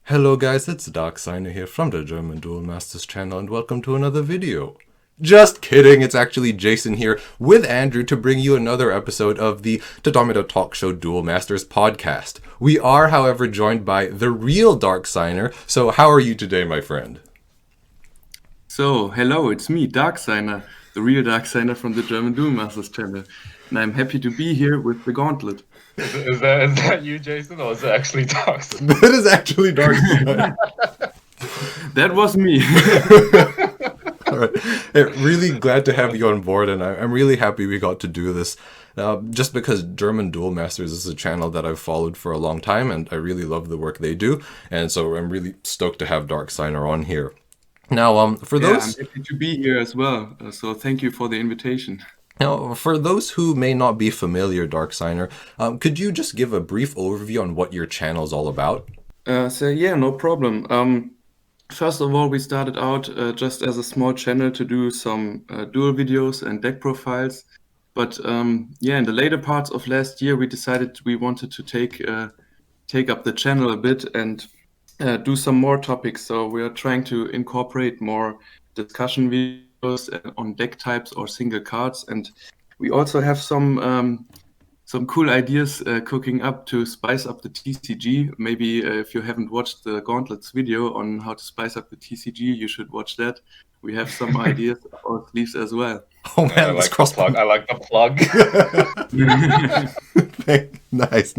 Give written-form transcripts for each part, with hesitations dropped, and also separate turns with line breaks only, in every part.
Hello guys, it's Darksigner here from the German Duel Masters channel and welcome to another video. Just kidding, it's actually Jason here with Andrew to bring you another episode of the Todomeda Talkshow Duel Masters podcast. We are, however, joined by the real Darksigner, so how are you today, my friend?
So, hello, it's me, Darksigner, the real Darksigner from the German Duel Masters channel. And I'm happy to be here with the gauntlet.
Is that you, Jason, or is it actually Darksigner?
That is actually Darksigner.
That was me.
All right. Hey, really glad to have you on board, and I'm really happy we got to do this. Just because German Duel Masters is a channel that I've followed for a long time, and I really love the work they do, and so I'm really stoked to have Darksigner on here. Now, for those...
I'm happy to be here as well, so thank you for the invitation.
Now, for those who may not be familiar, Darksigner, could you just give a brief overview on what your channel is all about?
No problem. First of all, we started out just as a small channel to do some duel videos and deck profiles. But in the later parts of last year, we decided we wanted to take up the channel a bit and do some more topics. So we are trying to incorporate more discussion videos on deck types or single cards, and we also have some cool ideas cooking up to spice up the TCG. Maybe if you haven't watched the Gauntlets video on how to spice up the TCG, you should watch that. We have some ideas up our sleeves as well.
Oh man,
I like the plug. I like the plug.
Nice.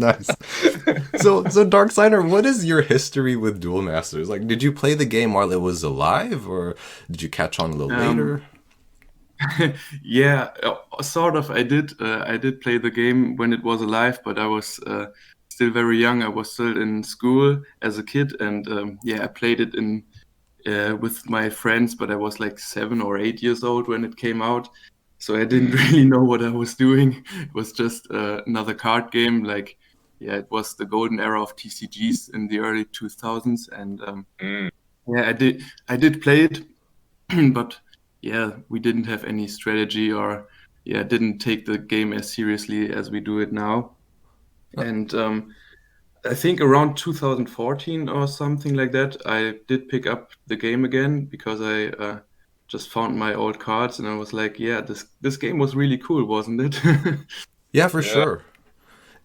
So Darksigner, what is your history with Duel Masters? Like, did you play the game while it was alive, or did you catch on a little later?
Yeah, sort of. I did play the game when it was alive, but I was still very young. I was still in school as a kid, and I played it with my friends, but I was like 7 or 8 years old when it came out. So I didn't really know what I was doing. It was just another card game. It was the golden era of TCGs in the early 2000s, and I did play it, but we didn't have any strategy or didn't take the game as seriously as we do it now. And I think around 2014 or something like that, I did pick up the game again because I just found my old cards and I was like, this game was really cool, wasn't it?
Yeah, for sure.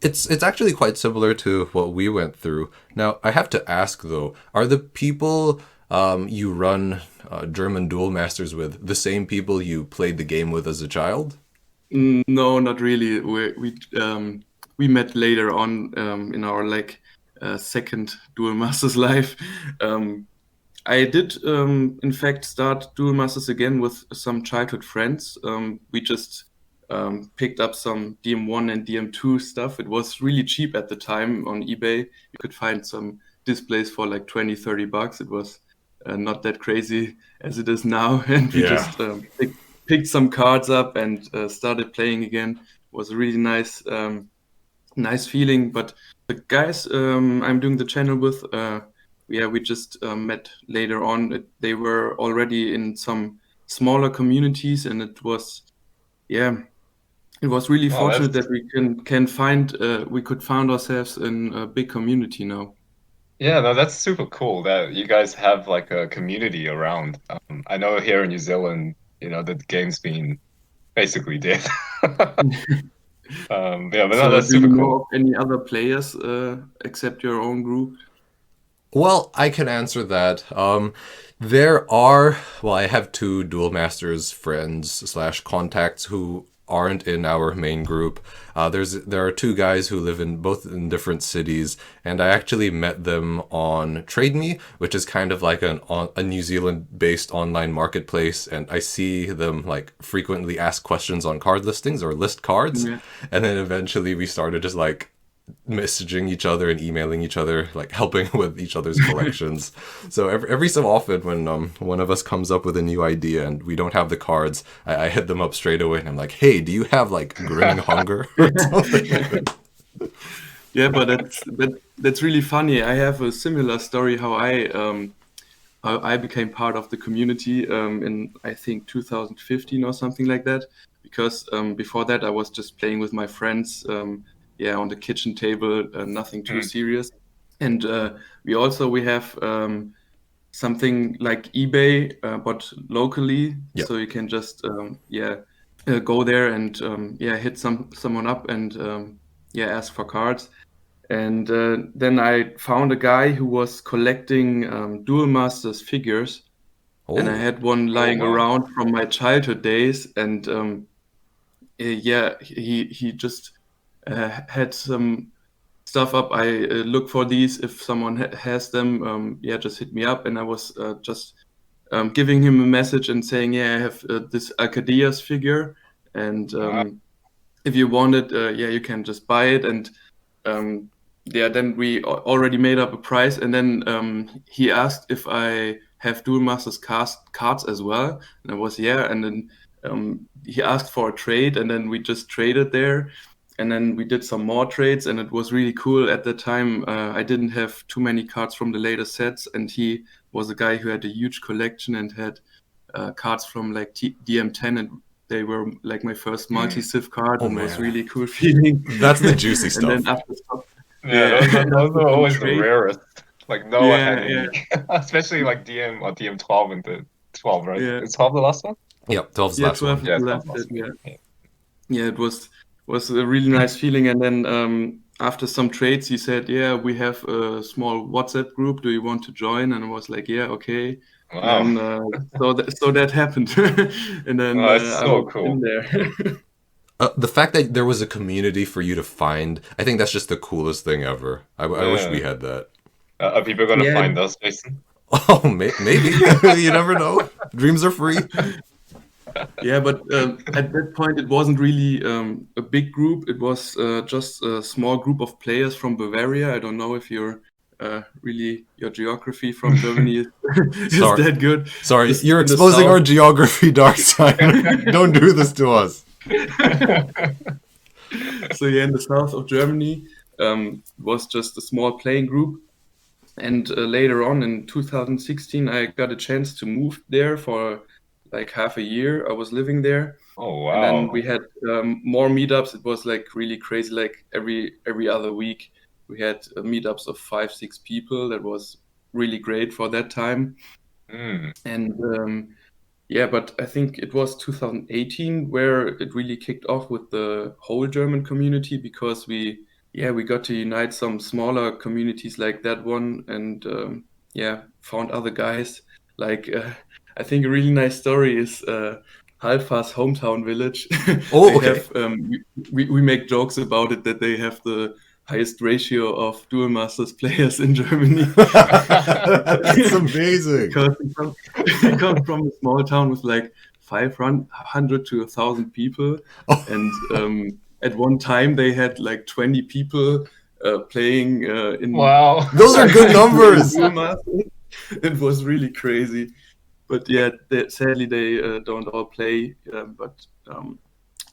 It's actually quite similar to what we went through. Now, I have to ask though, are the people you run German Duel Masters with the same people you played the game with as a child?
No, not really. We met later on in our second Duel Masters life. I did, in fact, start Duel Masters again with some childhood friends. We just picked up some DM1 and DM2 stuff. It was really cheap at the time on eBay. You could find some displays for like $20-30. It was not that crazy as it is now. And we just picked some cards up and started playing again. It was a really nice feeling. But the guys I'm doing the channel with, we just met later on. They were already in some smaller communities, and it was really fortunate that we could find ourselves in a big community now.
Yeah, no, that's super cool that you guys have like a community around. I know here in New Zealand, the game's been basically dead. But no, that's super cool.
Do you know of any other players except your own group?
Well, I can answer that. I have 2 Duel Masters friends / contacts who aren't in our main group. There are 2 guys who live both in different cities, and I actually met them on TradeMe, which is kind of like a New Zealand-based online marketplace, and I see them like frequently ask questions on card listings or list cards, and then eventually we started just like messaging each other and emailing each other, like helping with each other's collections. So every so often when one of us comes up with a new idea and we don't have the cards, I hit them up straight away and I'm like, hey, do you have like Grinning Hunger or something?
Yeah, but that's really funny. I have a similar story how I became part of the community in I think 2015 or something like that, because before that I was just playing with my friends on the kitchen table, nothing too serious. And we have something like eBay, but locally,
Yep.
so you can just go there and hit someone up and ask for cards. And then I found a guy who was collecting Duel Masters figures, and I had one lying around from my childhood days, and he just had some stuff up. I look for these. If someone has them, just hit me up. And I was just giving him a message and saying, I have this Arcadias figure, and if you want it, you can just buy it. And then we already made up a price. And then he asked if I have Duel Masters cards as well, and I was and then he asked for a trade, and then we just traded there. And then we did some more trades, and it was really cool. At the time, I didn't have too many cards from the later sets, and he was a guy who had a huge collection and had cards from like DM 10, and they were like my first multi-civ card, and it was really cool feeling.
That's the juicy stuff.
And then after
those are always the rarest. Like no one had any, especially like DM or DM 12 and the 12, right?
Yeah.
Is 12 the last one?
Yep, 12's the last one.
Yeah, it was a really nice feeling. And then after some trades, he said, we have a small WhatsApp group. Do you want to join? And I was like, okay.
Wow.
And so that happened. And then
that's so cool.
in there.
The fact that there was a community for you to find, I think that's just the coolest thing ever. I wish we had that.
Are people going to find us, Jason?
Oh, maybe. You never know. Dreams are free.
Yeah, but at that point, it wasn't really a big group. It was just a small group of players from Bavaria. I don't know if your geography from Germany is that good.
Sorry, you're exposing our geography, Darksigner. Don't do this to us.
So in the south of Germany, it was just a small playing group. And later on in 2016, I got a chance to move there for like half a year. I was living there.
Oh wow!
And then we had more meetups. It was like really crazy. Like every other week, we had meetups of 5-6 people. That was really great for that time. And but I think it was 2018 where it really kicked off with the whole German community, because we got to unite some smaller communities like that one, and found other guys. Like I think a really nice story is Halfa's hometown village.
Oh, okay.
We make jokes about it, that they have the highest ratio of Duel Masters players in Germany.
That's amazing.
Because it comes from a small town with like 500 to 1,000 people.
Oh.
And at one time they had like 20 people playing in...
Wow.
Those are good numbers.
It was really crazy. But sadly they don't all play. But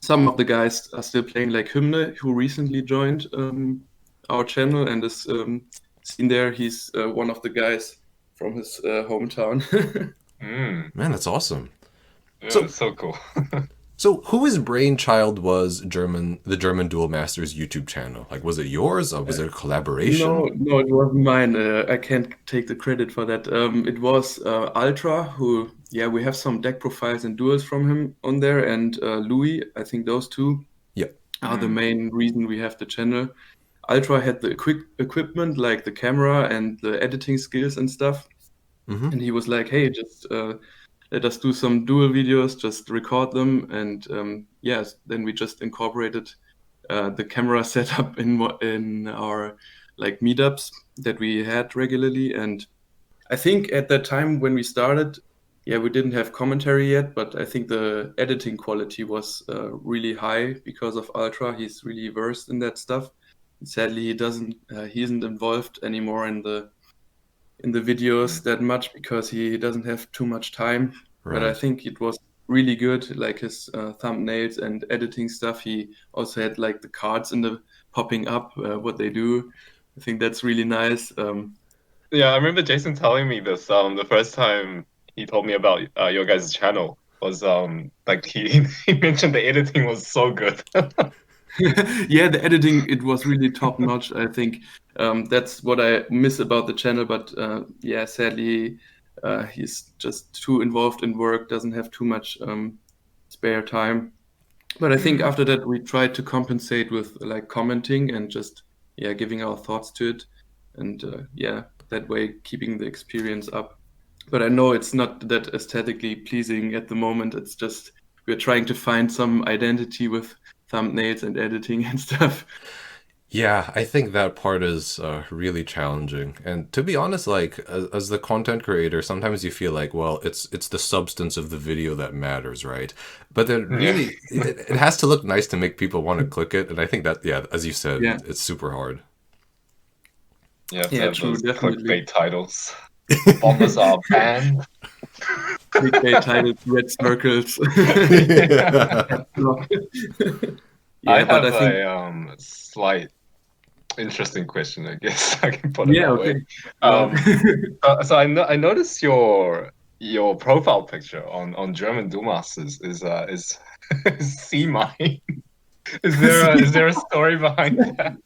some of the guys are still playing, like Hymne, who recently joined our channel and is seen there. He's one of the guys from his hometown.
Man, that's awesome.
Yeah, that's so cool.
So whose brainchild was the German Duel Masters YouTube channel? Like, was it yours, or was it a collaboration?
No, it wasn't mine. I can't take the credit for that. It was Ultra, who, we have some deck profiles and duels from him on there, and Louis. I think those two are the main reason we have the channel. Ultra had the equipment, like the camera and the editing skills and stuff. And he was like, hey, just... let us do some duel videos, just record them. And then we just incorporated the camera setup in our like meetups that we had regularly. And I think at that time when we started, we didn't have commentary yet, but I think the editing quality was really high because of Ultra. He's really versed in that stuff. And sadly, he isn't involved anymore in the videos that much, because he doesn't have too much time. Right. But I think it was really good, like his thumbnails and editing stuff. He also had like the cards in the popping up, what they do. I think that's really nice.
I remember Jason telling me this the first time he told me about your guys' channel was like he mentioned the editing was so good.
Yeah, the editing, it was really top notch. I think that's what I miss about the channel. But yeah, sadly, he's just too involved in work, doesn't have too much spare time. But I think after that, we tried to compensate with like commenting and just giving our thoughts to it, and that way keeping the experience up. But I know it's not that aesthetically pleasing at the moment. It's just we're trying to find some identity with thumbnails and editing and stuff.
Yeah, I think that part is really challenging. And to be honest, like as the content creator, sometimes you feel like, well, it's the substance of the video that matters, right? But then really, it has to look nice to make people want to click it. And I think that, as you said, it's super hard.
Yeah, true, those
definitely.
clickbait titles. Bombers are banned.
Clickbait titles, red circles.
I have a slight interesting question, I guess I can put it that way. So I noticed your profile picture on German Duel Masters is C mine. Is there a story behind that?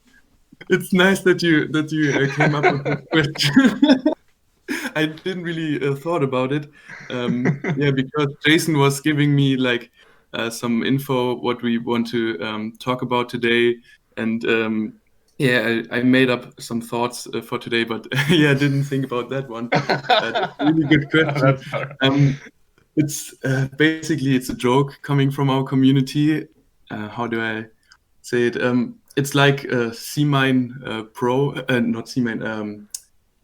It's nice that you came up with this question. I didn't really thought about it. Because Jason was giving me like some info what we want to talk about today, and I made up some thoughts for today, but I didn't think about that one. Really good question. It's basically it's a joke coming from our community. How do I say it? It's like C mine Pro, not C mine.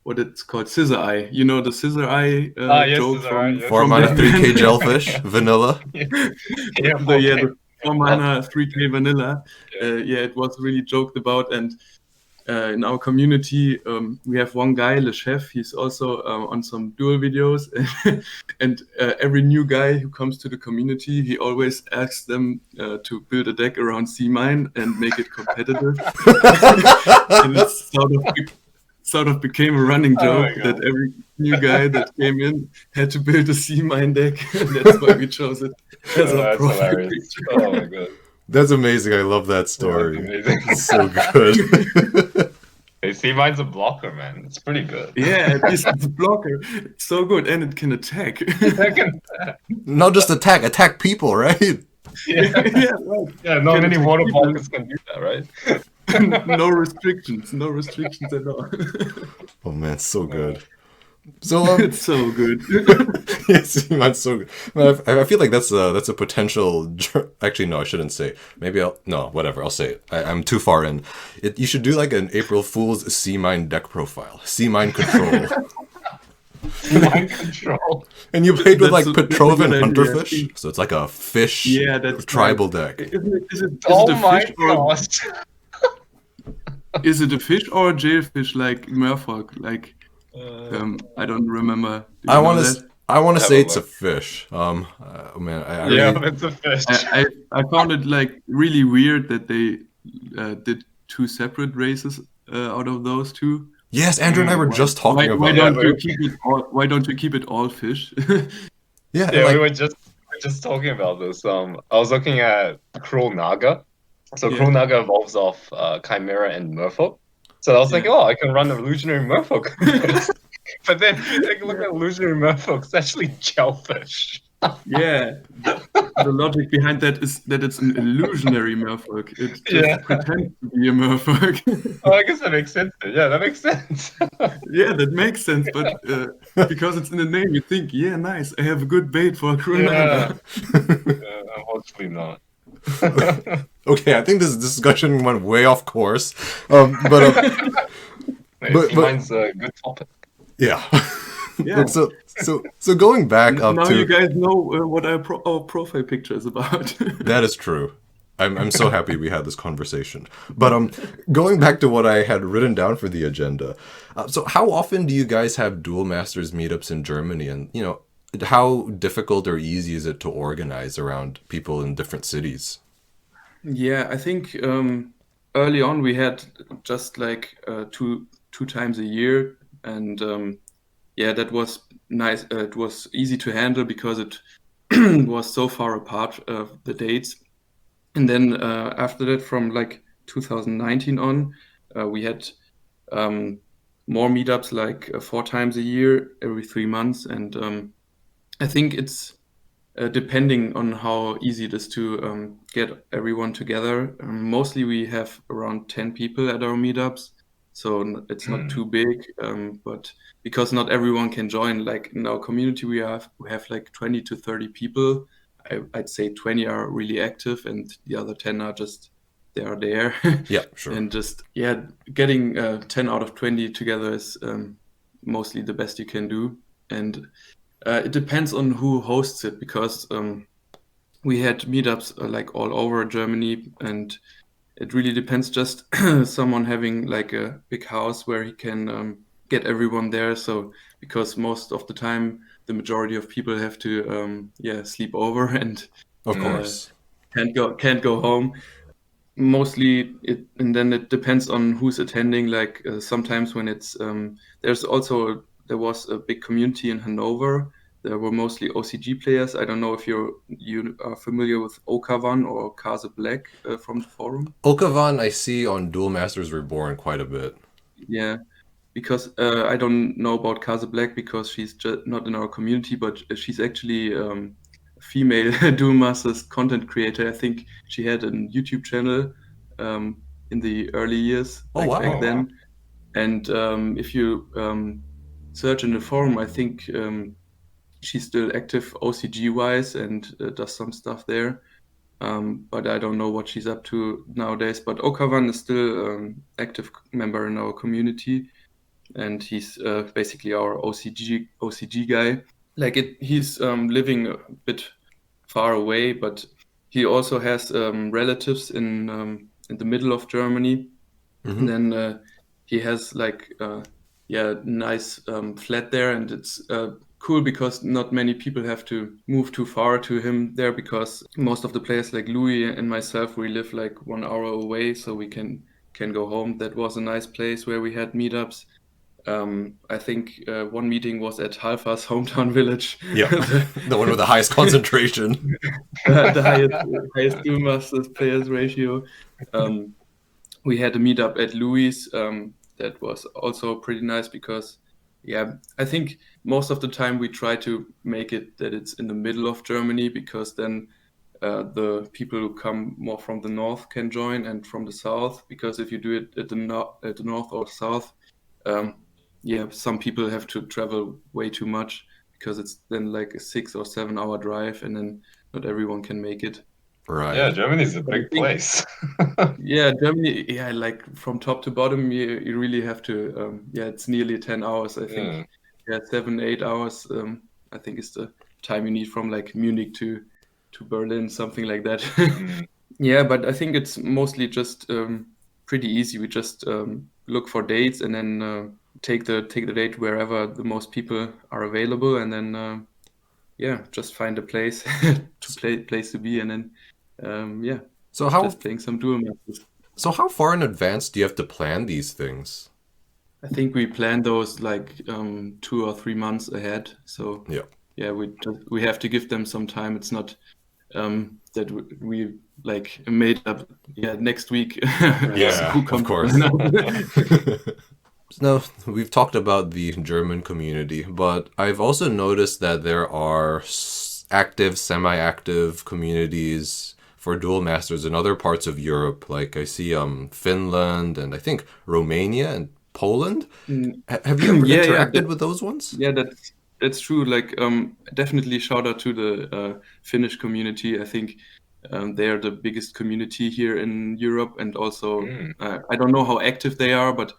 What it's called, Scissor Eye. You know the Scissor Eye joke from
4-mana 3K Jellyfish, vanilla.
The 4-mana 3K vanilla. It was really joked about, and in our community we have one guy, Le Chef. He's also on some duel videos, and every new guy who comes to the community, he always asks them to build a deck around C mine and make it competitive. And it's sort of became a running joke that every new guy that came in had to build a C mine deck, and that's why we chose it as a profile picture.
Oh my god,
that's amazing! I love that story. It's so good.
Hey, C mine's a blocker, man. It's pretty good.
Yeah, it's a blocker. It's so good, and it can attack.
Not just attack people, right?
Right.
Yeah, not many water blockers can do that, right?
No restrictions at all.
Oh man, it's so good. So
it's so good.
Yes, that's so good. I feel like that's a potential. Actually, no, I shouldn't say. Maybe whatever. I'll say it. I'm too far in. You should do like an April Fool's C mine deck profile. C mine control.
Mind control.
And you played with like Petrovan Hunterfish, so it's like a fish tribal deck.
Is it a fish gosh. Is it a fish or a jailfish like Merfolk? Like I don't remember.
I want to say it's a fish. Man,
it's a fish.
I found it like really weird that they did two separate races out of those two.
Yes, Andrew and I were just talking about.
Why don't you keep it all fish?
We
were just talking about this. I was looking at Cruel Naga. So Cruel Naga evolves off Chimera and Merfolk. So I was like, I can run Illusionary Merfolk. But then if you take a look at Illusionary Merfolk, it's actually Jellyfish.
Yeah. The logic behind that is that it's an illusionary Merfolk. It just pretends to be a Merfolk.
Oh, I guess that makes sense. Yeah, that makes sense.
Yeah, that makes sense. But because it's in the name, you think, nice. I have a good bait for a Cruel Naga.
Unfortunately not.
Okay, I think this discussion went way off course. But
mine's a good topic.
Yeah. So going back up
now
to
you guys know what our profile picture is about.
That is true. I'm so happy we had this conversation. But going back to what I had written down for the agenda. So how often do you guys have Duel Masters meetups in Germany, and how difficult or easy is it to organize around people in different cities?
Yeah, I think early on we had just like two times a year, and that was nice. It was easy to handle because it was so far apart of the dates. And then after that, from like 2019 on, we had more meetups, like 4 times a year, every 3 months. And I think it's depending on how easy it is to get everyone together. Mostly we have around 10 people at our meetups, so it's not too big, but because not everyone can join, like in our community we have like 20 to 30 people. I'd say 20 are really active and the other 10 are just they are there.
Yeah, sure.
And just getting 10 out of 20 together is mostly the best you can do. And it depends on who hosts it, because we had meetups like all over Germany, and it really depends. Just someone having like a big house where he can get everyone there. So because most of the time the majority of people have to sleep over and
of course
can't go home. Mostly and then it depends on who's attending. Like sometimes when it's there was a big community in Hanover. There were mostly OCG players. I don't know if you are familiar with Okavan or Kaze Black from the forum.
Okavan I see on Duel Masters Reborn quite a bit.
Yeah, because I don't know about Kaze Black because she's just not in our community, but she's actually a female Duel Masters content creator. I think she had a YouTube channel in the early years, back then. And if you search in the forum, I think she's still active OCG wise and does some stuff there. But I don't know what she's up to nowadays. But Okavan is still active member in our community, and he's basically our OCG guy. Like he's living a bit far away, but he also has relatives in the middle of Germany. And then he has like nice flat there, and it's cool because not many people have to move too far to him there, because most of the players like Louis and myself, we live like 1 hour away, so we can go home. That was a nice place where we had meetups. I think one meeting was at Halfa's hometown village.
Yeah, the one with the highest concentration.
the highest Duel Masters players ratio. We had a meetup at Louis. That was also pretty nice because, I think most of the time we try to make it that it's in the middle of Germany, because then the people who come more from the north can join and from the south. Because if you do it at the north or south, some people have to travel way too much, because it's then like a 6 or 7 hour drive, and then not everyone can make it.
Right.
Yeah, Germany's a big place.
Germany, like from top to bottom, you really have to, it's nearly 10 hours, I think. 7-8 hours, I think is the time you need from like Munich to Berlin, something like that. But I think it's mostly just pretty easy. We just look for dates and then take the date wherever the most people are available, and then just find a place place to be, and then
so how
just playing some Duel Masters.
So how far in advance do you have to plan these things?
I think we plan those like 2 or 3 months ahead. So we have to give them some time. It's not that we like made up next week.
Of course. No, we've talked about the German community, but I've also noticed that there are active, semi-active communities for Duel Masters in other parts of Europe. Like I see Finland and I think Romania and Poland. Have you ever interacted with those ones?
Yeah, that's true. Like definitely shout out to the Finnish community. I think they are the biggest community here in Europe, and also I don't know how active they are, but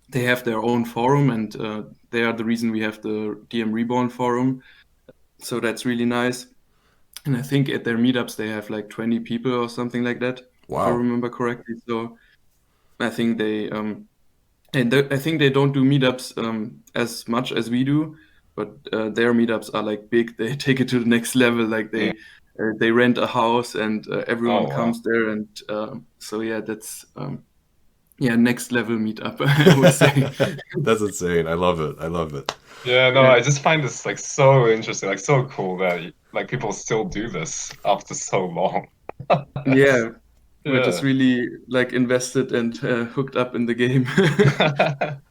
they have their own forum, and they are the reason we have the DM Reborn forum. So that's really nice. And I think at their meetups they have like 20 people or something like that.
Wow.
If I remember correctly. So I think they I think they don't do meetups as much as we do, but their meetups are like big. They take it to the next level. Like they rent a house and everyone comes there, and that's next level meetup, I would say.
That's insane. I love it.
Yeah, no, I just find this like so interesting, like so cool that like people still do this after so long.
we're just really like invested and hooked up in the game.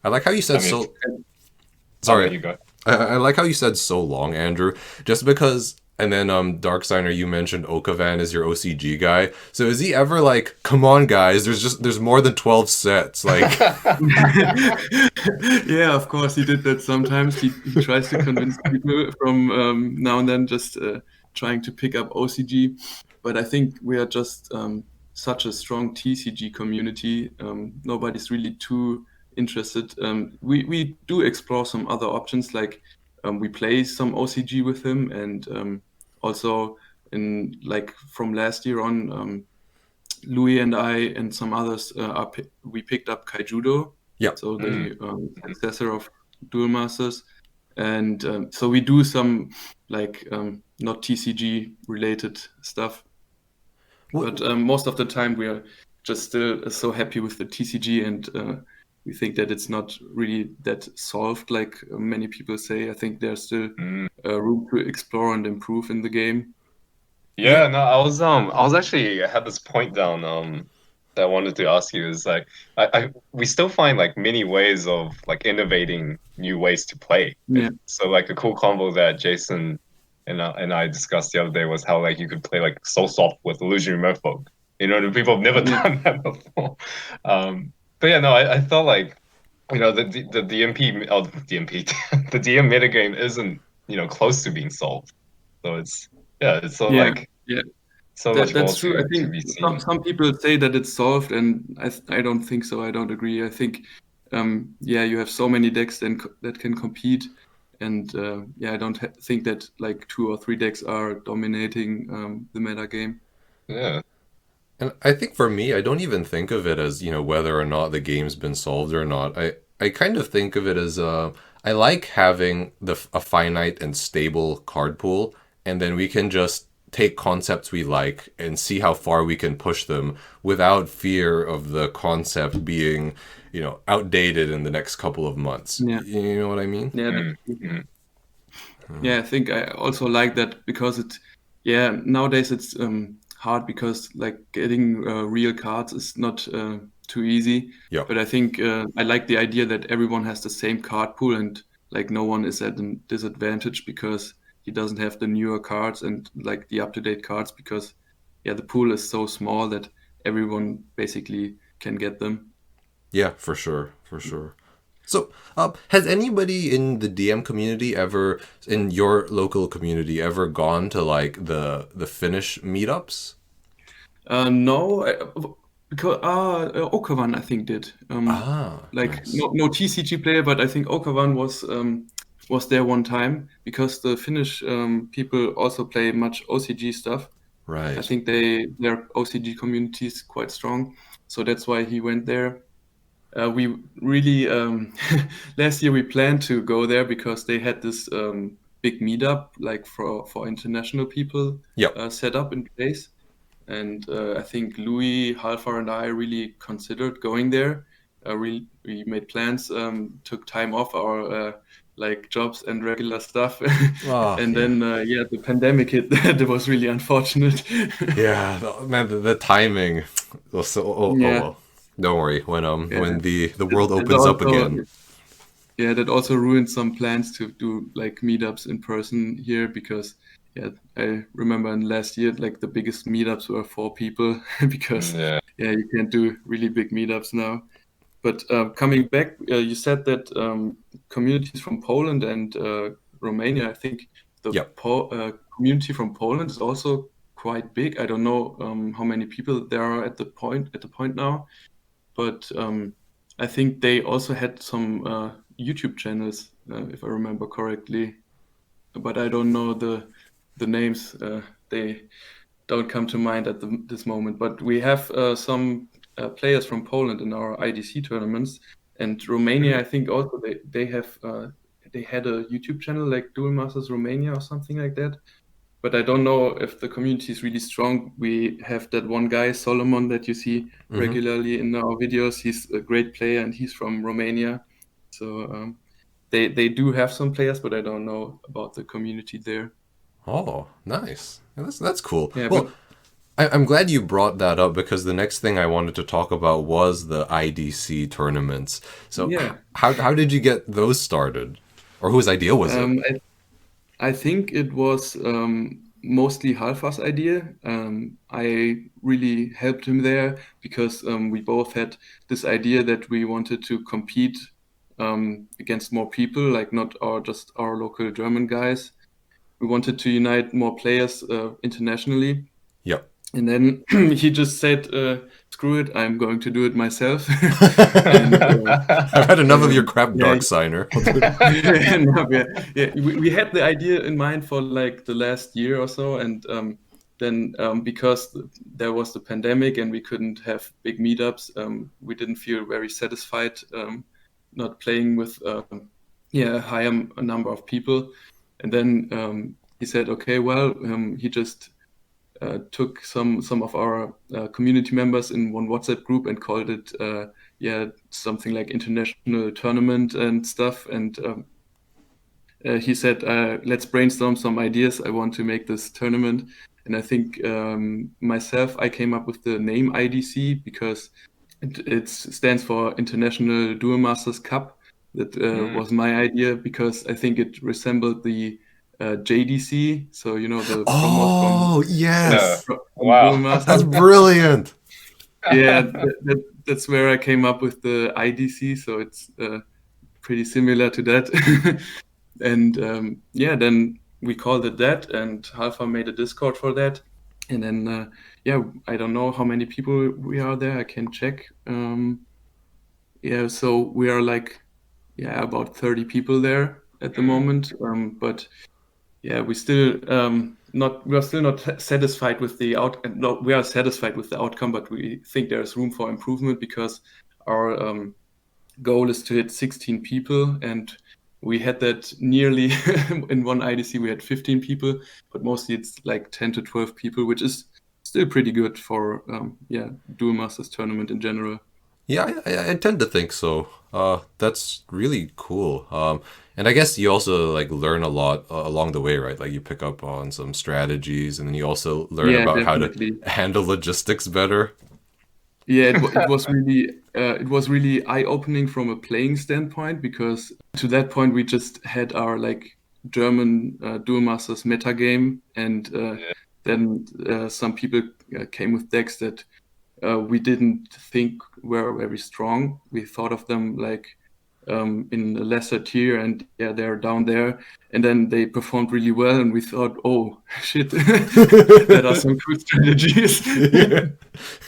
I like how you said Sorry,
you go.
I like how you said so long, Andrew. Just because, and then Darksigner, you mentioned Okavan is your OCG guy. So is he ever like, come on, guys? There's more than 12 sets. Like,
yeah, of course he did that. Sometimes he tries to convince people from now and then, just trying to pick up OCG. But I think we are just such a strong TCG community. Nobody's really too interested. We do explore some other options, like we play some OCG with him, and also in like from last year on, Louis and I and some others we picked up Kaijudo, so the successor of Duel Masters, and so we do some like not TCG related stuff, but most of the time we are just still so happy with the TCG, and we think that it's not really that solved like many people say. I think there's still room to explore and improve in the game.
Yeah, no, I was actually, I had this point down that I wanted to ask you, is like we still find like many ways of like innovating new ways to play.
Yeah.
So like a cool combo that Jason and I discussed the other day was how like you could play like Soul Soft with Illusionary Merfolk. You know, people have never done that before. But yeah, no, I felt like, you know, the DMP, the DM metagame isn't, you know, close to being solved. So it's so like so much more
that's true. I think
to be seen.
some people say that it's solved, and I don't think so. I don't agree. I think you have so many decks that can compete, and I don't think that like 2 or 3 decks are dominating the meta game.
Yeah.
And I think for me, I don't even think of it as, you know, whether or not the game's been solved or not. I kind of think of it as I like having a finite and stable card pool, and then we can just take concepts we like and see how far we can push them without fear of the concept being, you know, outdated in the next couple of months.
Yeah.
You know what I mean?
Yeah. Yeah, I think I also like that because nowadays it's hard because like getting real cards is not too easy.
Yeah.
But I think I like the idea that everyone has the same card pool, and like no one is at a disadvantage because he doesn't have the newer cards and like the up-to-date cards, because the pool is so small that everyone basically can get them.
Yeah, for sure. So, has anybody in the DM community ever, in your local community, ever gone to like the Finnish meetups?
No, because Okavan I think did.
Nice.
No TCG player, but I think Okavan was there one time because the Finnish people also play much OCG stuff.
Right.
I think their OCG community is quite strong, so that's why he went there. We really last year we planned to go there because they had this big meetup like for international people set up in place, and I think Louis, Halfar, and I really considered going there. We made plans, took time off our like jobs and regular stuff, and then the pandemic hit. That was really unfortunate.
Yeah, man, the timing was so. Well. Don't worry, when the world opens up again.
Yeah, that also ruined some plans to do like meetups in person here, because I remember in last year like the biggest meetups were 4 people because you can't do really big meetups now. But coming back, you said that communities from Poland and Romania, I think the community from Poland is also quite big. I don't know how many people there are at the point now. But I think they also had some YouTube channels, if I remember correctly. But I don't know the names. They don't come to mind at this moment. But we have some players from Poland in our IDC tournaments. And Romania, I think also they had a YouTube channel like Duel Masters Romania or something like that. But I don't know if the community is really strong. We have that one guy, Solomon, that you see regularly in our videos. He's a great player, and he's from Romania. So they do have some players, but I don't know about the community there.
Oh, nice. That's cool.
Yeah,
well, I'm glad you brought that up because the next thing I wanted to talk about was the IDC tournaments. So how did you get those started? Or whose idea was it?
I think it was mostly Halfa's idea. I really helped him there because we both had this idea that we wanted to compete against more people, like not just our local German guys. We wanted to unite more players internationally.
Yep.
And then he just said, screw it, I'm going to do it myself. And,
I've had enough of your crap, Darksigner.
We had the idea in mind for like the last year or so. And then because there was the pandemic and we couldn't have big meetups, we didn't feel very satisfied not playing with a higher number of people. And then he said, okay, well, he just took some of our community members in one WhatsApp group and called it something like international tournament and stuff. And he said, let's brainstorm some ideas. I want to make this tournament. And I think myself, I came up with the name IDC because it stands for International Duel Masters Cup. That was my idea because I think it resembled the JDC, so you know the
promo from yes,
wow,
that's brilliant.
That's where I came up with the IDC, so it's pretty similar to that. And then we called it that, and Halfa made a Discord for that, and then I don't know how many people we are there. I can check. So we are like about 30 people there at the moment, but. Yeah, we are still not satisfied with the outcome. No, we are satisfied with the outcome, but we think there is room for improvement because our goal is to hit 16 people, and we had that nearly in one IDC. We had 15 people, but mostly it's like 10 to 12 people, which is still pretty good for Duel Masters tournament in general.
Yeah, I tend to think so. That's really cool. And I guess you also like learn a lot along the way, right? Like you pick up on some strategies, and then you also learn about
definitely.
how to handle logistics better.
Yeah, it was really eye-opening from a playing standpoint because to that point we just had our like German Duel Masters meta game, and then some people came with decks that we didn't think were very strong. We thought of them like in a lesser tier, and they're down there. And then they performed really well, and we thought, oh shit, that are some good strategies.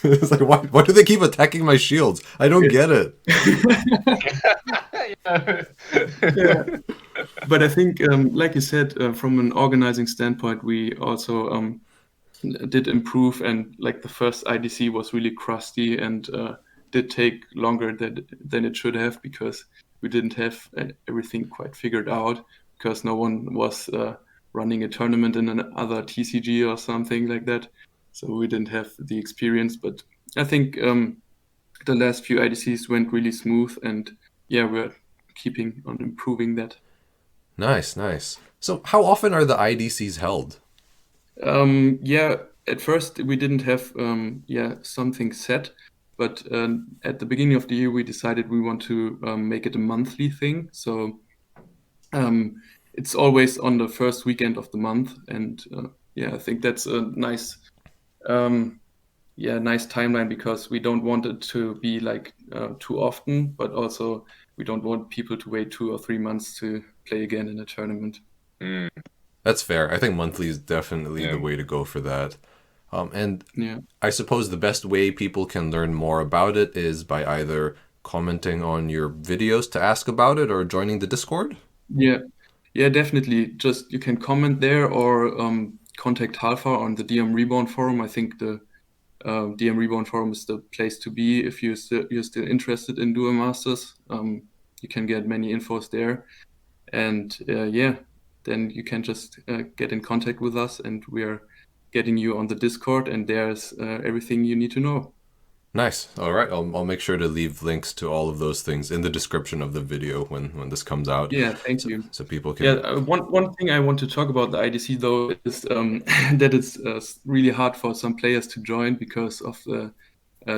It's like, why do they keep attacking my shields? I don't get it.
But I think, like you said, from an organizing standpoint, we also did improve, and like the first IDC was really crusty and did take longer than it should have because we didn't have everything quite figured out because no one was running a tournament in another TCG or something like that, so we didn't have the experience. But I think the last few IDCs went really smooth, and we're keeping on improving that.
Nice. So how often are the IDCs held?
At first we didn't have something set, but at the beginning of the year we decided we want to make it a monthly thing. So it's always on the first weekend of the month, and I think that's a nice timeline because we don't want it to be like too often, but also we don't want people to wait 2 or 3 months to play again in a tournament.
That's fair. I think monthly is definitely the way to go for that. I suppose the best way people can learn more about it is by either commenting on your videos to ask about it or joining the Discord?
Yeah, definitely. Just you can comment there or contact Halfa on the DM Reborn forum. I think the DM Reborn forum is the place to be if you're still interested in Duel Masters. You can get many infos there. And then you can just get in contact with us, and we are getting you on the Discord, and there's everything you need to know.
Nice. All right. I'll make sure to leave links to all of those things in the description of the video when this comes out.
Yeah, thank you.
So people can.
Yeah, one thing I want to talk about the IDC though is that it's really hard for some players to join because of the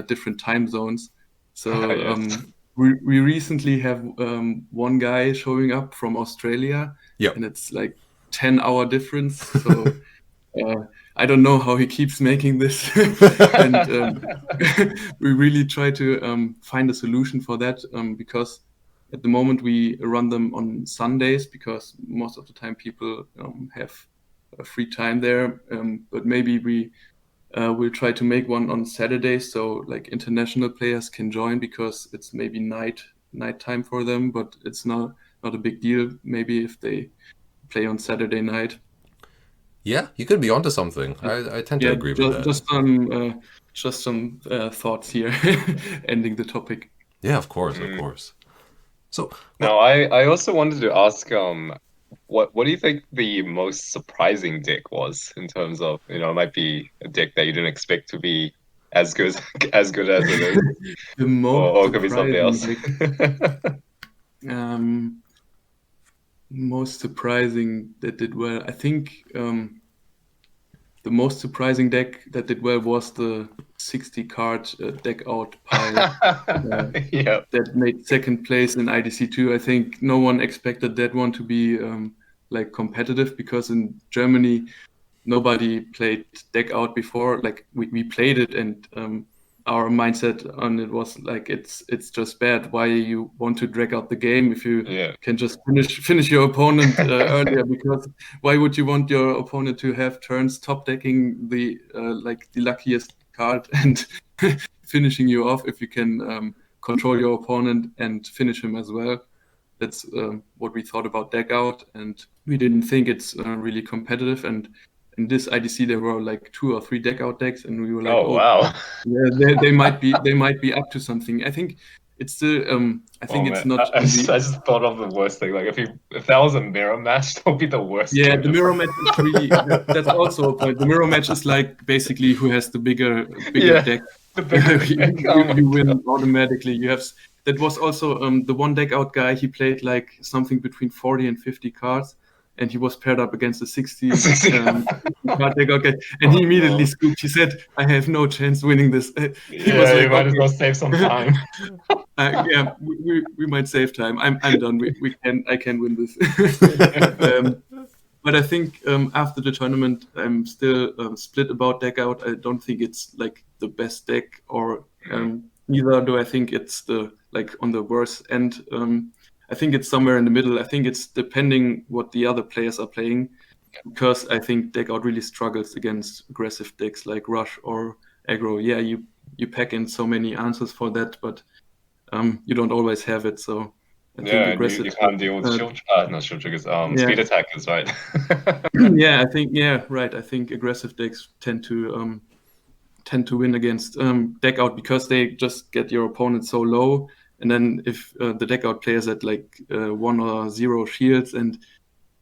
different time zones. So
Yes.
we recently have one guy showing up from Australia,
Yep.
and it's like 10-hour difference. So I don't know how he keeps making this, and we really try to find a solution for that because at the moment we run them on Sundays because most of the time people have free time there. But maybe we will try to make one on Saturdays so like international players can join because it's maybe night time for them, but it's not a big deal. Maybe if they play on Saturday night.
Yeah, you could be onto something. I tend to agree with that.
Just some thoughts here, ending the topic.
Yeah, of course. So
now, I also wanted to ask, what do you think the most surprising deck was in terms of, it might be a deck that you didn't expect to be as good as it is, or it could be something else.
Most surprising that did well. I think the most surprising deck that did well was the 60-card deck out pile that made second place in IDC2. I think no one expected that one to be like competitive because in Germany nobody played deck out before. Like we played it and our mindset on it was like it's just bad. Why you want to drag out the game if you can just finish your opponent earlier? Because why would you want your opponent to have turns top decking the luckiest card and finishing you off if you can control your opponent and finish him as well? That's what we thought about deck out, and we didn't think it's really competitive. And in this IDC there were like 2 or 3 deck out decks, and we were like,
wow,
yeah, they might be up to something. I think it's still it's not.
I just thought of the worst thing. Like if that was a mirror match, that would be the worst.
Yeah, the mirror match is really that's also a point. The mirror match is like basically who has the bigger deck.
The bigger deck.
You win automatically. You have. That was also the one deck out guy. He played like something between 40 and 50 cards. And he was paired up against a 60 card deck out guy. And he immediately scooped. He said, I have no chance winning this.
You might as well save some time.
We might save time. I'm done. I can win this. But I think after the tournament, I'm still split about deck out. I don't think it's like the best deck, or neither do I think it's the on the worst end. I think it's somewhere in the middle. I think it's depending what the other players are playing, because I think deck out really struggles against aggressive decks like Rush or aggro. Yeah, you pack in so many answers for that, but you don't always have it. So I think aggressive.
You can't deal with shield triggers, speed attackers, right?
I think aggressive decks tend to win against deck out because they just get your opponent so low. And then if the deck out players at 1 or 0 shields, and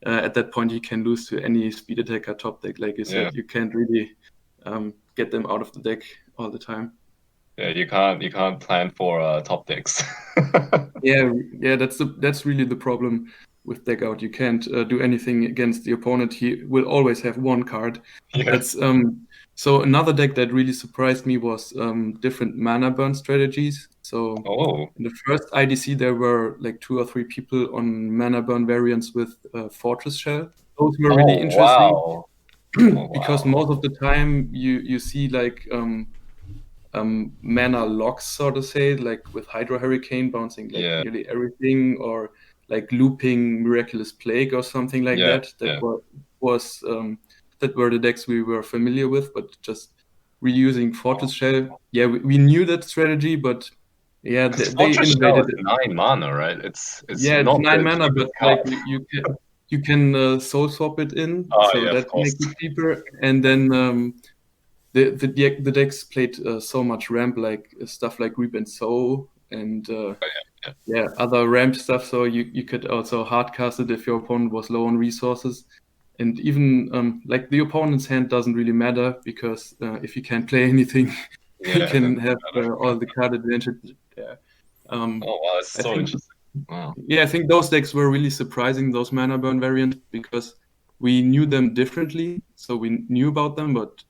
at that point you can lose to any speed attacker top deck. Like you said, you can't really get them out of the deck all the time.
Yeah, you can't plan for top decks.
yeah, that's really the problem with deck out. You can't do anything against the opponent. He will always have one card.
Yeah.
That's so another deck that really surprised me was different mana burn strategies. So in the first IDC, there were 2 or 3 people on mana burn variants with Fortress Shell. Those were really interesting.
Wow.
Because most of the time you see mana locks, so to say, with Hydro Hurricane bouncing nearly everything, or looping Miraculous Plague or something like that. That were the decks we were familiar with, but just reusing Fortress Shell. Yeah, we knew that strategy, but they innovated it.
9 mana, right? It's
not 9 mana, but you can soul swap it in, that makes it cheaper. And then the decks played so much ramp, stuff like Reap and Sow and other ramp stuff. So you could also hardcast it if your opponent was low on resources. And even the opponent's hand doesn't really matter, because if you can't play anything, he can have all the card advantage there.
Oh wow, that's so interesting. Wow.
Yeah, I think those decks were really surprising, those mana burn variants, because we knew them differently. So we knew about them, but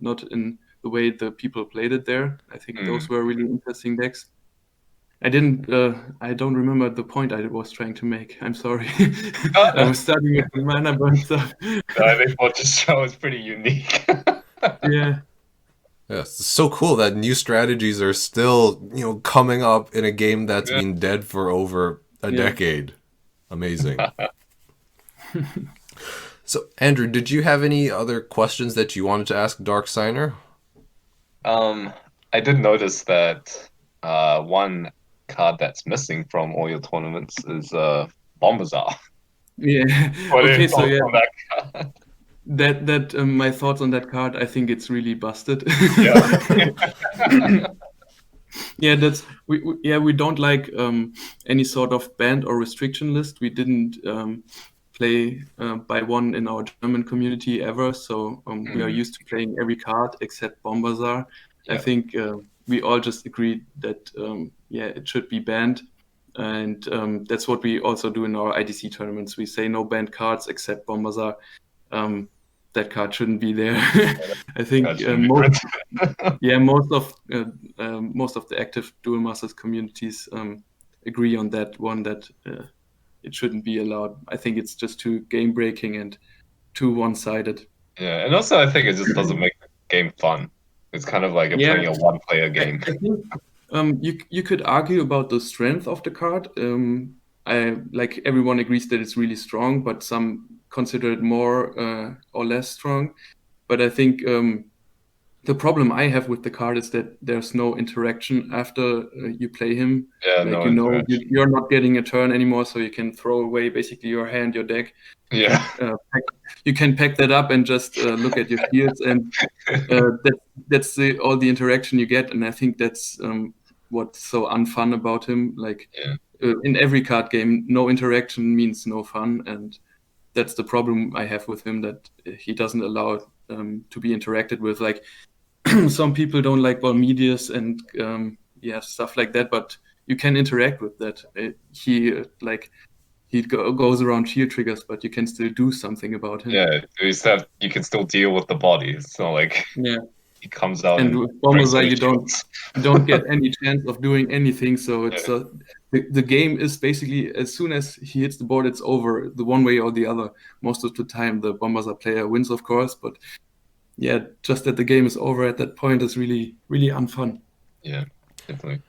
not in the way the people played it there. I think those were really interesting decks. I don't remember the point I was trying to make. I'm sorry. I was starting with the mana burn stuff.
I think what this show is pretty unique.
Yeah.
Yeah, it's so cool that new strategies are still, coming up in a game that's been dead for over a decade. Amazing. So, Andrew, did you have any other questions that you wanted to ask Darksigner?
I did notice that one card that's missing from all your tournaments is Bombazar.
Yeah.
Okay, so that card?
That my thoughts on that card, I think it's really busted.
Yeah.
Yeah, we don't like any sort of ban or restriction list. We didn't play by one in our German community ever, so we are used to playing every card except Bombazar. I think we all just agreed that it should be banned, and that's what we also do in our IDC tournaments. We say no banned cards except Bombazar. That card shouldn't be there. I think most of the active Duel Masters communities agree on that one, that it shouldn't be allowed. I think it's just too game breaking and too one-sided.
Yeah, and also I think it just doesn't make the game fun. It's kind of like playing a one-player game.
I think, you could argue about the strength of the card. Like everyone agrees that it's really strong, but some consider it more or less strong. But I think the problem I have with the card is that there's no interaction after you play him.
Yeah,
you're not getting a turn anymore, so you can throw away basically your hand, your deck.
Yeah.
You can pack that up and just look at your fields, and that's all the interaction you get. And I think that's what's so unfun about him. Like in every card game, no interaction means no fun, and that's the problem I have with him, that he doesn't allow to be interacted with. Like some people don't like Balmedius and stuff like that, but you can interact with that. He goes around shield triggers, but you can still do something about him.
Yeah, you can still deal with the body. It's not like he comes out
and with Bombazar you don't get any chance of doing anything. So it's the game is basically, as soon as he hits the board, it's over, the one way or the other. Most of the time the Bombazar player wins, of course, but just that the game is over at that point is really, really unfun.
Yeah, definitely.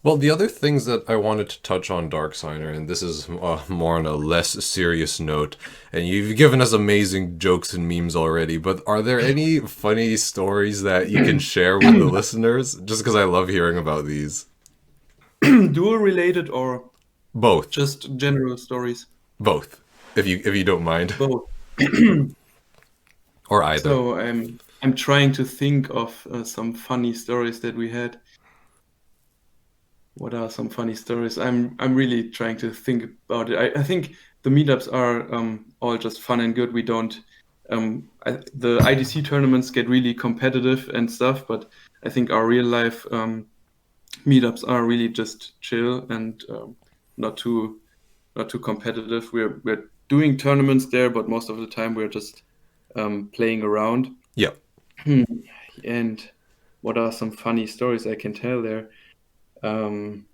Well, the other things that I wanted to touch on, Darksigner, and this is more on a less serious note, and you've given us amazing jokes and memes already, but are there any funny stories that you can share with the listeners? Just because I love hearing about these.
Duel related or
both?
Just general stories.
Both, if you don't mind.
Both.
Or either.
So I'm trying to think of some funny stories that we had. What are some funny stories? I'm really trying to think about it. I think the meetups are all just fun and good. We don't the IDC tournaments get really competitive and stuff, but I think our real life meetups are really just chill and not too competitive. We're doing tournaments there, but most of the time we're just playing around.
Yeah.
And what are some funny stories I can tell there? Game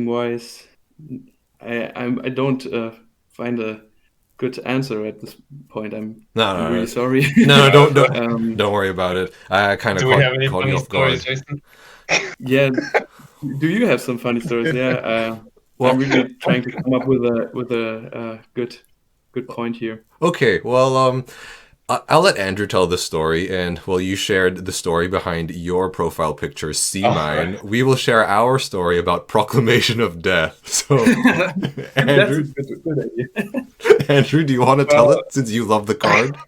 wise, I don't find a good answer at this point. I'm really sorry.
No, don't worry about it. I kind of caught you off guard.
Jason?
Yeah. Do you have some funny stories? Yeah. I'm really trying to come up with a good point here.
Okay. Well, I'll let Andrew tell the story, and you shared the story behind your profile picture, see mine. Right. We will share our story about Proclamation of Death. So, Andrew,
that's a good idea.
Andrew, do you want to tell it, since you love the card?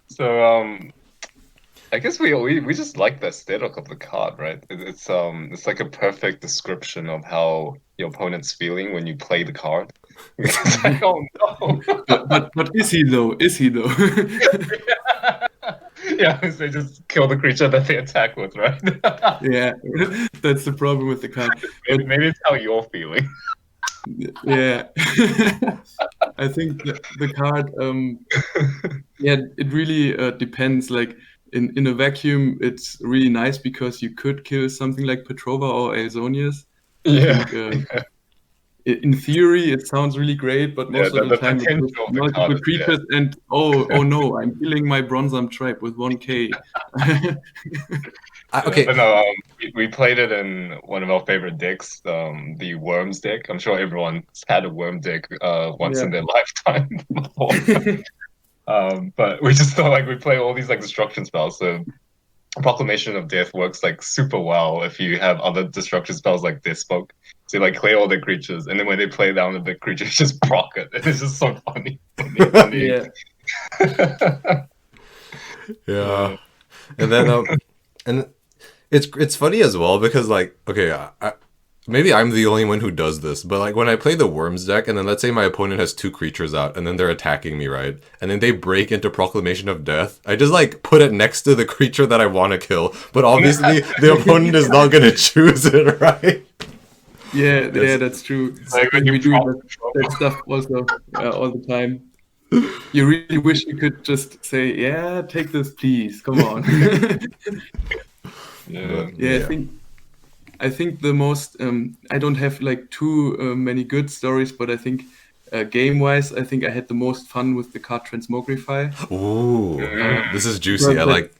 So, I guess we just like the aesthetic of the card, right? It's like a perfect description of how your opponent's feeling when you play the card.
I don't know. But is he though?
Yeah, they just kill the creature that they attack with, right?
Yeah, that's the problem with the card. But
Maybe it's how you're feeling.
yeah, I think the card, yeah, it really depends. Like in a vacuum, it's really nice because you could kill something like Petrova or Elsonius.
Yeah.
I think, in theory, it sounds really great, but most of the time it's
potential
just
of the
multiple
card is there.
creatures and oh no, I'm killing my Bronzam tribe with 1k.
Okay.
But no, we played it in one of our favorite decks, the Worms deck. I'm sure everyone's had a Worm deck once in their lifetime before. But we just thought like we play all these like destruction spells. So Proclamation of Death works like super well if you have other destruction spells like Death Smoke. So you like clear all the creatures, and then when they play down the big creature, just proc it. It's just so funny.
Yeah.
Yeah. And then and it's funny as well because like, okay, maybe I'm the only one who does this, but like when I play the Worms deck and then let's say my opponent has 2 creatures out and then they're attacking me, right? And then they break into Proclamation of Death. I just like put it next to the creature that I want to kill, but obviously the opponent is not going to choose it, right?
Yeah, that's true.
Like when
we do that stuff also all the time. You really wish you could just say, yeah, take this, please. Come on. Yeah, I think the most I don't have like too many good stories, but I think game-wise, I think I had the most fun with the card Transmogrify.
Ooh, this is juicy. I like.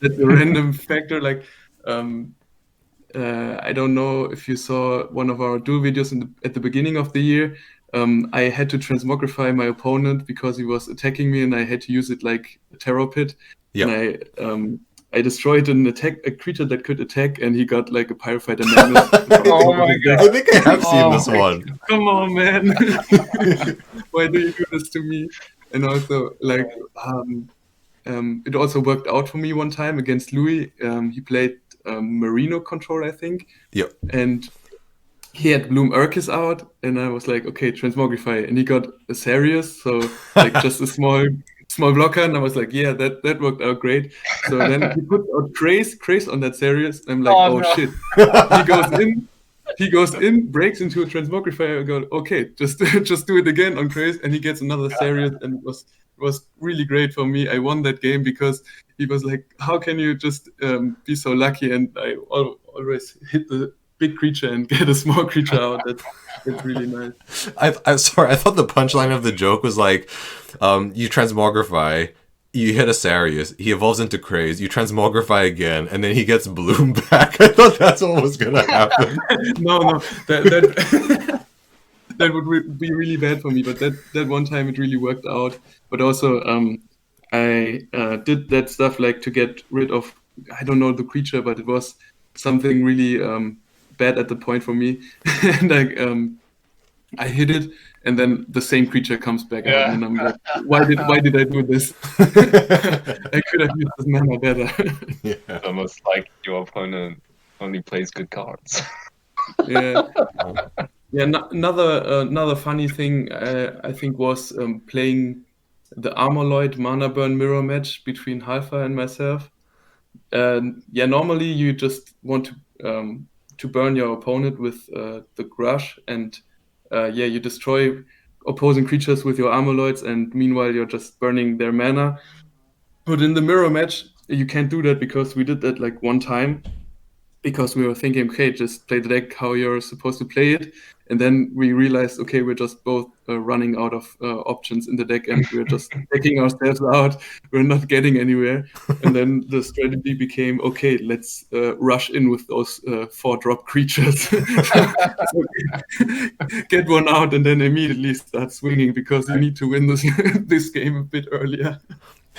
That's a random factor. Like, I don't know if you saw one of our duel videos at the beginning of the year. I had to Transmogrify my opponent because he was attacking me, and I had to use it like a Terror Pit.
Yeah.
And I destroyed a creature that could attack, and he got like a Pyrofighter Magnus.
Oh my god!
I think I have seen this one.
Come on, man! Why do you do this to me? And also, like, it also worked out for me one time against Louis. He played Merino Control, I think.
Yep.
And he had Bloom Urkis out, and I was like, okay, Transmogrify, and he got a Sarius, so like just a small blocker, and I was like, yeah, that worked out great. So then he put out Craze on that Sarius, and I'm like, oh no. Shit. He goes in, breaks into a Transmogrify. I go, okay, just do it again on Craze, and he gets another Sarius, and it was really great for me. I won that game because he was like, how can you just be so lucky? And I always hit the big creature and get a small creature out. That's really nice.
I'm sorry, I thought the punchline of the joke was like, you Transmogrify, you hit a Sarius, he evolves into Craze, you Transmogrify again, and then he gets Bloom back. I thought that's what was gonna happen.
No, that would be really bad for me. But that one time it really worked out. But also, I did that stuff like to get rid of, I don't know the creature, but it was something really bad at the point for me, and I hit it, and then the same creature comes back out, and I'm like, why did I do this? I could have used this mana better.
Yeah, almost like your opponent only plays good cards.
Yeah. Another funny thing I think was playing the Armorloid Mana Burn Mirror match between Halfa and myself. Normally you just want to burn your opponent with the Grush, and you destroy opposing creatures with your Armorloids, and meanwhile you're just burning their mana. But in the mirror match, you can't do that because we did that like one time, because we were thinking, okay, just play the deck how you're supposed to play it. And then we realized, okay, we're just both running out of options in the deck, and we're just taking ourselves out. We're not getting anywhere. And then the strategy became, okay, let's rush in with those 4-drop creatures. So get one out and then immediately start swinging, because you need to win this game a bit earlier.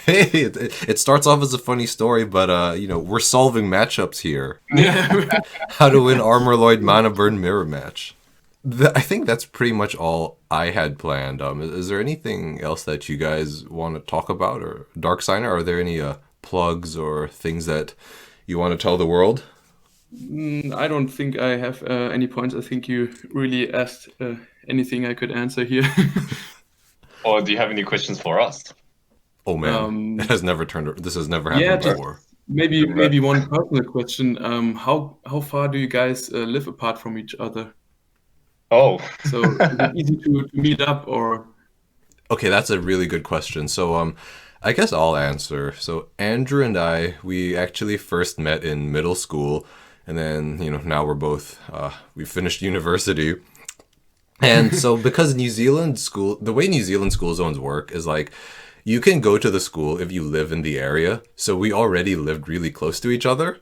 Hey, it starts off as a funny story, but we're solving matchups here.
Yeah.
How to win Armorloid Mana Burn Mirror match. I think that's pretty much all I had planned. Is there anything else that you guys want to talk about, or Darksigner? Are there any plugs or things that you want to tell the world?
I don't think I have any points. I think you really asked anything I could answer here.
Or do you have any questions for us?
Oh man, this has never happened before.
Maybe one personal question. How far do you guys live apart from each other?
Oh,
so is it easy to meet up or?
Okay, that's a really good question. So I guess I'll answer. So Andrew and I, we actually first met in middle school, and then now we're both we finished university. And so because the way New Zealand school zones work is like you can go to the school if you live in the area. So we already lived really close to each other.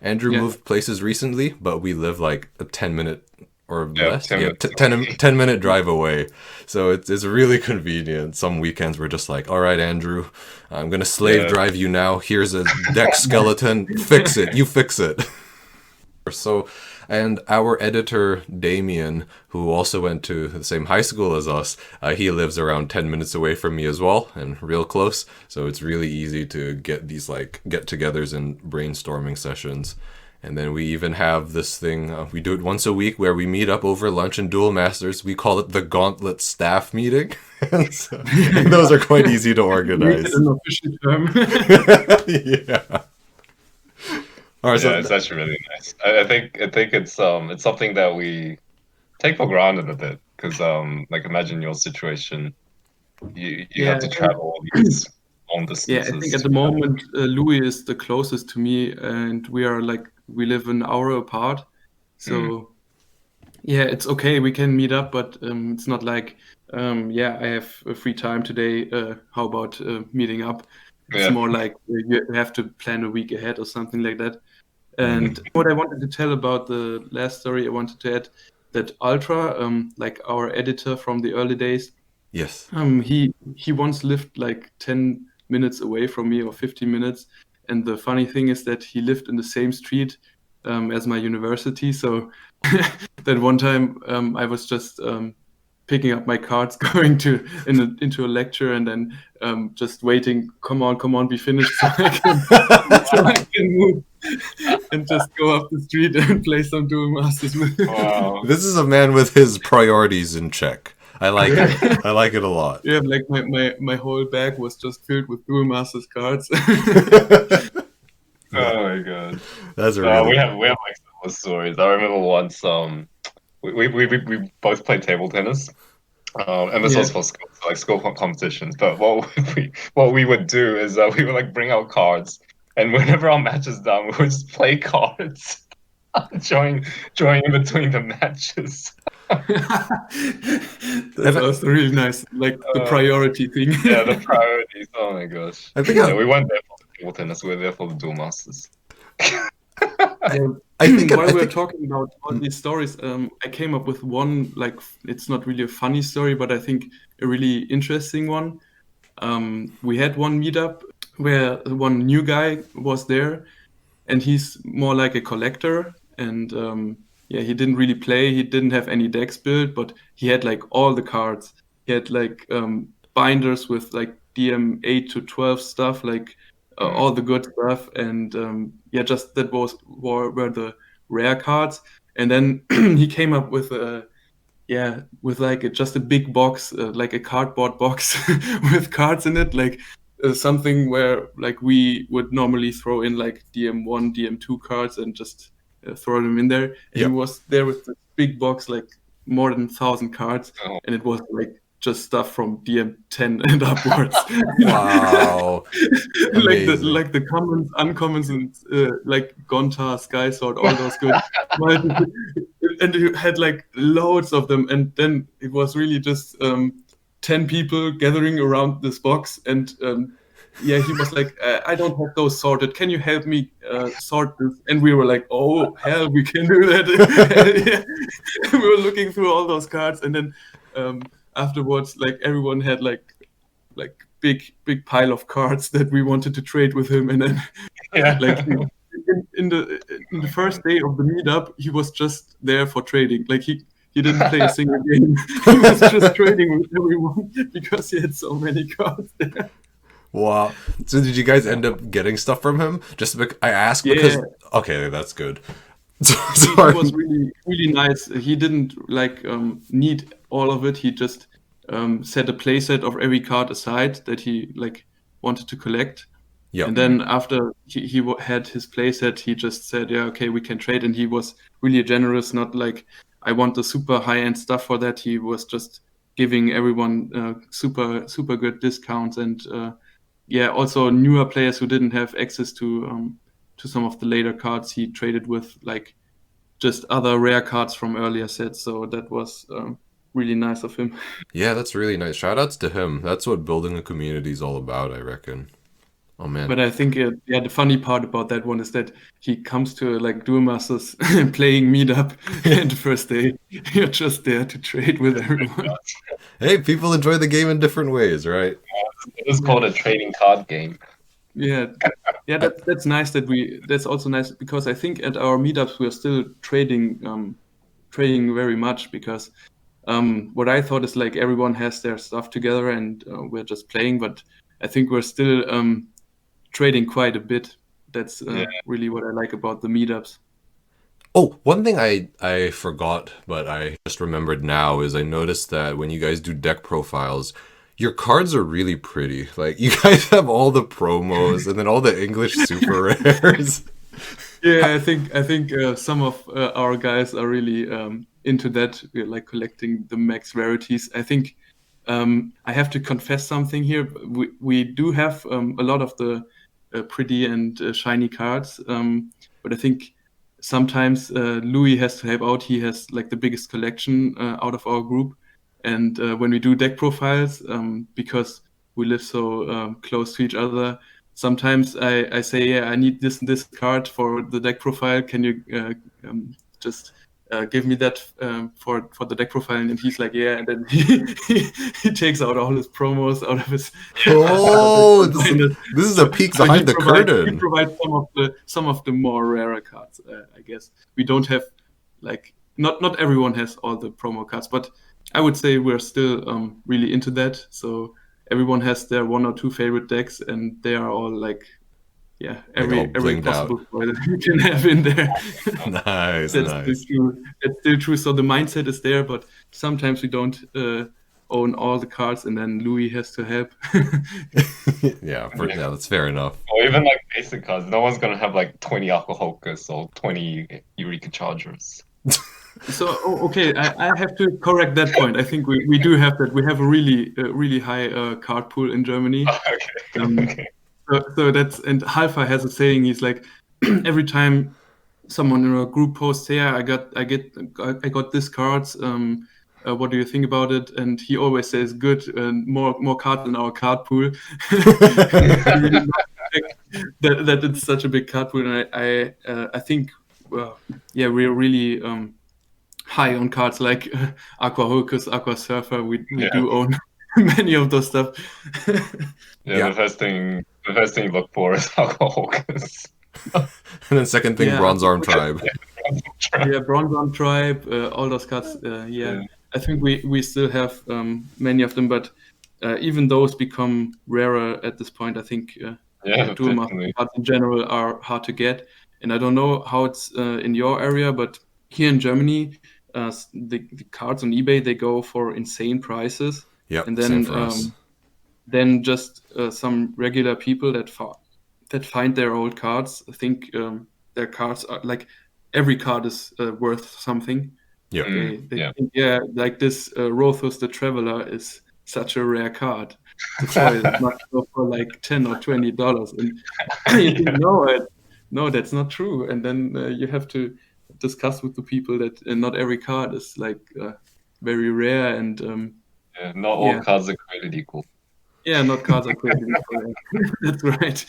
Andrew moved places recently, but we live like a 10-minute or less. 10-minute drive away. So it's really convenient. Some weekends we're just like, all right, Andrew, I'm going to slave drive you now. Here's a deck skeleton. Fix it. You fix it. So, and our editor, Damien, who also went to the same high school as us, he lives around 10 minutes away from me as well, and real close. So it's really easy to get these like get-togethers and brainstorming sessions. And then we even have this thing, we do it once a week where we meet up over lunch in Duel Masters. We call it the Gauntlet Staff Meeting. So, those are quite easy to organize.
An official term.
Yeah.
It's actually really nice. I think it's something that we take for granted a bit because like imagine your situation, you have to travel all these long distances.
Yeah, I think at the moment Louis is the closest to me, and we live an hour apart. So it's okay, we can meet up, but it's not like I have a free time today. How about meeting up? It's more like you have to plan a week ahead or something like that. And what I wanted to tell about the last story, I wanted to add that Ultra, like our editor from the early days,
yes,
he once lived like 10 minutes away from me or 15 minutes. And the funny thing is that he lived in the same street as my university. So that one time I was just picking up my cards, going into a lecture, and then just waiting. Come on, be finished, so I can move and just go up the street and play some Duel Masters with him.
Wow.
This is a man with his priorities in check. I like it. I like it a lot.
Yeah, like my whole bag was just filled with Duel Masters cards.
Oh my god,
that's really.
We have like similar stories. I remember once we both played table tennis. And this was for school, so like school competitions. But what we would do is we would like bring out cards, and whenever our match is done, we would just play cards, join in between the matches.
That's also really nice, like the priority thing.
Yeah, the priorities. Oh my gosh!
I think
we weren't there for the table tennis. We were there for the Duel Masters.
While we're talking about all these stories, I came up with one, like, it's not really a funny story, but I think a really interesting one. We had one meetup where one new guy was there, and he's more like a collector, and he didn't really play, he didn't have any decks built, but he had like all the cards. He had like binders with like DM 8 to 12 stuff, like all the good stuff, and just that were the rare cards. And then he came up with just a big box, like a cardboard box with cards in it, like something where like we would normally throw in like DM1, DM2 cards and just throw them in there. And he was there with this big box, like more than 1,000 cards, and it was like just stuff from DM 10 and upwards.
Wow.
like the commons, uncommons, and like Gonta, Sky Sword, all those good. And you had like loads of them, and then it was really just 10 people gathering around this box, and he was like, I don't have those sorted. Can you help me sort this? And we were like, oh hell, we can do that. We were looking through all those cards, and then afterwards, like everyone had like big pile of cards that we wanted to trade with him, and then like in the first day of the meetup, he was just there for trading. Like he didn't play a single game. He was just trading with everyone because he had so many cards there.
Wow. So did you guys end up getting stuff from him? I asked because okay, that's good.
He was really, really nice. He didn't like need all of it. He just set a playset of every card aside that he like wanted to collect.
Yep.
And then after he had his playset, he just said, yeah, okay, we can trade. And he was really generous, not like, I want the super high-end stuff for that. He was just giving everyone super good discounts. And also newer players who didn't have access to some of the later cards, he traded with like just other rare cards from earlier sets. So that was really nice of him.
Yeah, that's really nice. Shoutouts to him. That's what building a community is all about, I reckon. Oh man!
But I think the funny part about that one is that he comes to like Duel Masters playing meetup, and the first day you're just there to trade with everyone.
Hey, people enjoy the game in different ways, right?
It's called a trading card game.
Yeah, that's nice that's also nice because I think at our meetups we're still trading very much because what I thought is like everyone has their stuff together and we're just playing, but I think we're still trading quite a bit. That's really what I like about the meetups.
Oh, one thing I forgot, but I just remembered now is I noticed that when you guys do deck profiles, your cards are really pretty. Like, you guys have all the promos and then all the English super rares.
Yeah, I think some of our guys are really into that. We're like collecting the max rarities. I think I have to confess something here. We do have a lot of the pretty and shiny cards, but I think sometimes Louis has to help out. He has like the biggest collection out of our group. And when we do deck profiles, because we live so close to each other, sometimes I say, yeah, I need this and this card for the deck profile. Can you just give me that for the deck profile? And he's like, yeah. And then he takes out all his promos out of his.
Oh, this is a peek behind the curtain.
We provide some of the more rarer cards. I guess we don't have like not everyone has all the promo cards, but I would say we're still really into that. So everyone has their one or two favorite decks, and they are all like, every possible toy that you can have in there.
Nice,
That's
nice.
still true. So the mindset is there, but sometimes we don't own all the cards, and then Louis has to help.
Yeah, that's fair enough.
Or even like basic cards. No one's gonna have like 20 Aquahocus or 20 Eureka Chargers.
So okay, I have to correct that point. I think we do have that. We have a really high card pool in Germany.
Okay.
So that's, and Halfa has a saying. He's like, every time someone in a group posts, "Yeah, I got this cards. What do you think about it?" And he always says, "Good, more cards in our card pool." that it's such a big card pool, and I think, we're really high on cards like Aqua Hocus, Aqua Surfer. We do own many of those stuff.
The first thing you look for is Aqua Hocus.
And then second thing, Bronze Arm Tribe.
Bronze Arm Tribe, all those cards. I think we still have many of them, but even those become rarer at this point. I think Duel Masters cards in general are hard to get, and I don't know how it's in your area, but here in Germany, the cards on eBay, they go for insane prices.
Yeah,
and then just some regular people that find their old cards. I think their cards are like, every card is worth something.
Yeah,
they think, like this Rothus the Traveler is such a rare card. The foil must go for like $10 or $20, and you think, no, that's not true. And then you have to discuss with the people that not every card is like very rare, and
not all cards are created equal.
Yeah, not cards are created equal. That's right.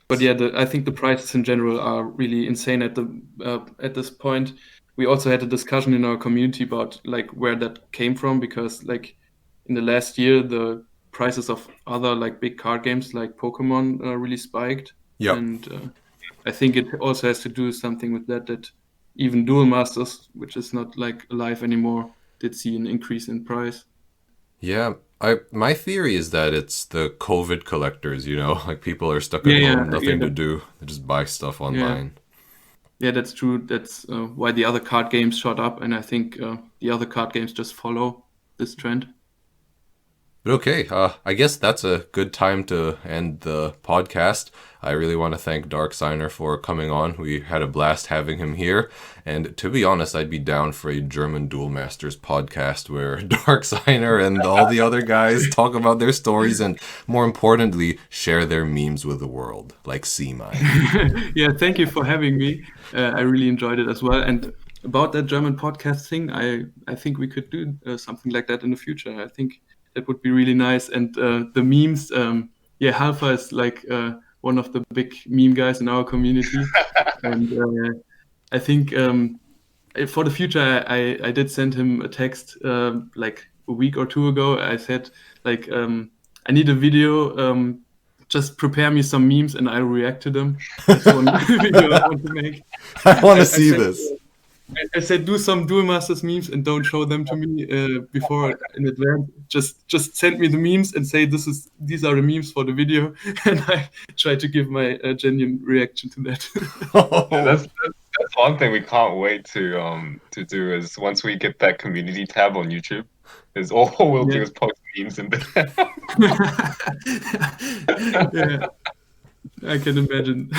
But I think the prices in general are really insane at this point. We also had a discussion in our community about like where that came from, because like in the last year the prices of other like big card games like Pokemon really spiked.
Yeah.
And I think it also has to do something with that even Duel Masters, which is not like alive anymore, did see an increase in price.
Yeah, my theory is that it's the COVID collectors, like people are stuck at home, nothing to do. They just buy stuff online.
Yeah, that's true. That's why the other card games shot up, and I think the other card games just follow this trend.
But okay, I guess that's a good time to end the podcast. I really want to thank Darksigner for coming on. We had a blast having him here. And to be honest, I'd be down for a German Duel Masters podcast where Darksigner and all the other guys talk about their stories and, more importantly, share their memes with the world, like See Mine.
Yeah, thank you for having me. I really enjoyed it as well. And about that German podcast thing, I think we could do something like that in the future. I think that would be really nice. And the memes, Halfa is like one of the big meme guys in our community. And I think for the future, I did send him a text like a week or two ago. I said, like, I need a video. Just prepare me some memes and I'll react to them. That's one video I want to make.
I want to see this.
I said, do some Duel Masters memes and don't show them to me before in advance. Just send me the memes and say these are the memes for the video, and I try to give my genuine reaction to that.
That's one thing we can't wait to do is once we get that community tab on YouTube, is all we'll do is post memes in there.
Yeah, I can imagine.